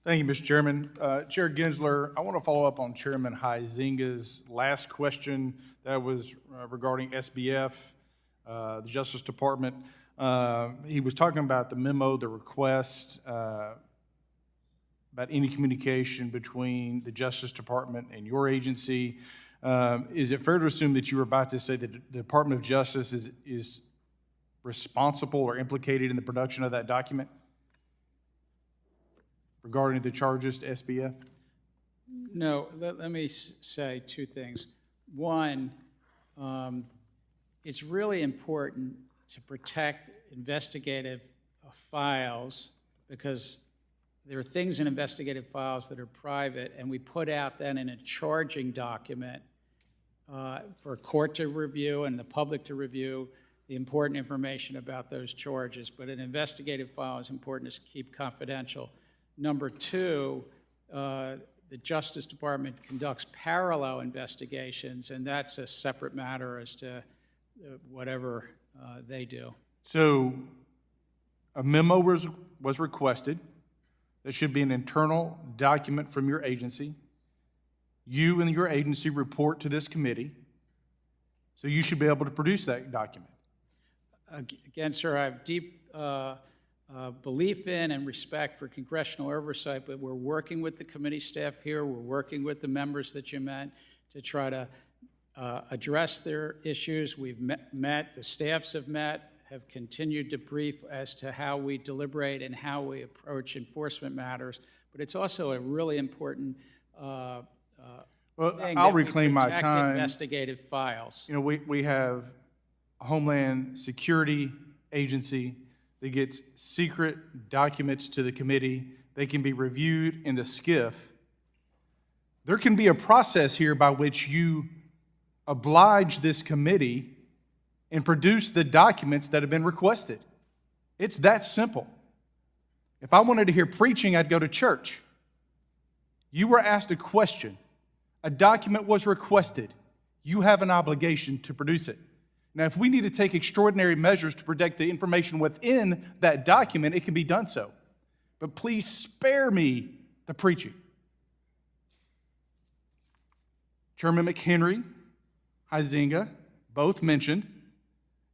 Thank you, Mr. Chairman. Chair Gensler, I want to follow up on Chairman Huizinga's last question that was regarding SBF, the Justice Department. He was talking about the memo, the request, about any communication between the Justice Department and your agency. Is it fair to assume that you were about to say that the Department of Justice is responsible or implicated in the production of that document regarding the charges to SBF? No, let me say two things. One, it's really important to protect investigative files because there are things in investigative files that are private, and we put out then in a charging document for a court to review and the public to review the important information about those charges. But an investigative file is important to keep confidential. Number two, the Justice Department conducts parallel investigations, and that's a separate matter as to whatever they do. So a memo was requested. That should be an internal document from your agency. You and your agency report to this committee, so you should be able to produce that document. Again, sir, I have deep belief in and respect for congressional oversight, but we're working with the committee staff here. We're working with the members that you met to try to address their issues. We've met, the staffs have met, have continued to brief as to how we deliberate and how we approach enforcement matters. But it's also a really important Well, thing I'll that we reclaim my protect time. investigative files. You know, we have a Homeland Security agency that gets secret documents to the committee. They can be reviewed in the SCIF. There can be a process here by which you oblige this committee and produce the documents that have been requested. It's that simple. If I wanted to hear preaching, I'd go to church. You were asked a question. A document was requested. You have an obligation to produce it. Now, if we need to take extraordinary measures to protect the information within that document, it can be done so. But please spare me the preaching. Chairman McHenry, Huizinga, both mentioned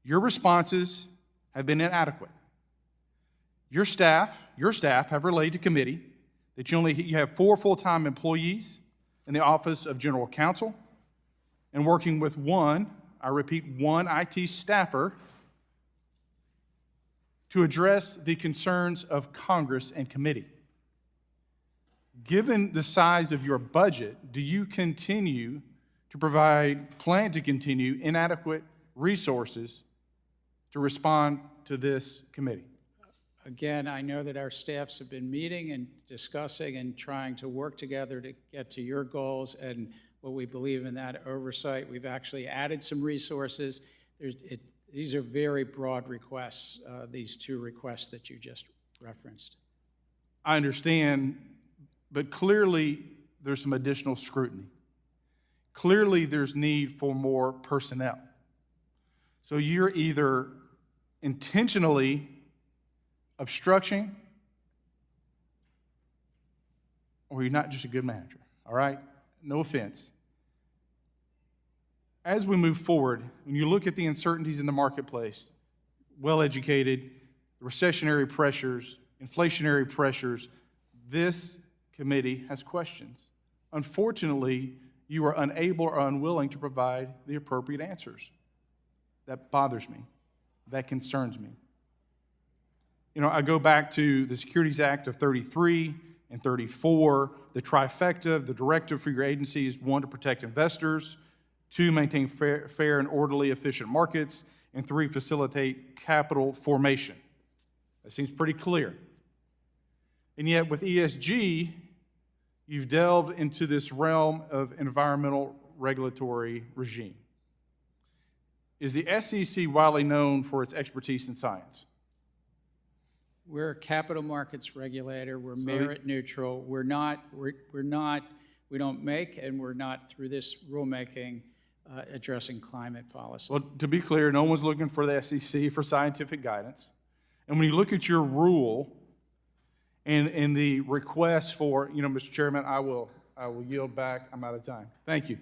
your responses have been inadequate. Your staff have relayed to committee that you have 4 full-time employees in the Office of General Counsel and working with one IT staffer to address the concerns of Congress and committee. Given the size of your budget, do you plan to continue inadequate resources to respond to this committee? Again, I know that our staffs have been meeting and discussing and trying to work together to get to your goals and what we believe in that oversight. We've actually added some resources. These are very broad requests, these 2 requests that you just referenced. I understand, but clearly there's some additional scrutiny. Clearly there's need for more personnel. So you're either intentionally obstructing or you're not just a good manager, all right? No offense. As we move forward, when you look at the uncertainties in the marketplace, well-educated, recessionary pressures, inflationary pressures, this committee has questions. Unfortunately, you are unable or unwilling to provide the appropriate answers. That bothers me. That concerns me. You know, I go back to the Securities Act of 33 and 34, the trifecta, the directive for your agency is 1, to protect investors, 2, maintain fair and orderly, efficient markets, and 3, facilitate capital formation. That seems pretty clear. And yet with ESG, you've delved into this realm of environmental regulatory regime. Is the SEC widely known for its expertise in science? We're a capital markets regulator. We're merit neutral. We don't make, and we're not through this rulemaking addressing climate policy. Well, to be clear, no one's looking for the SEC for scientific guidance. And when you look at your rule and the request for, Mr. Chairman, I will yield back. I'm out of time. Thank you.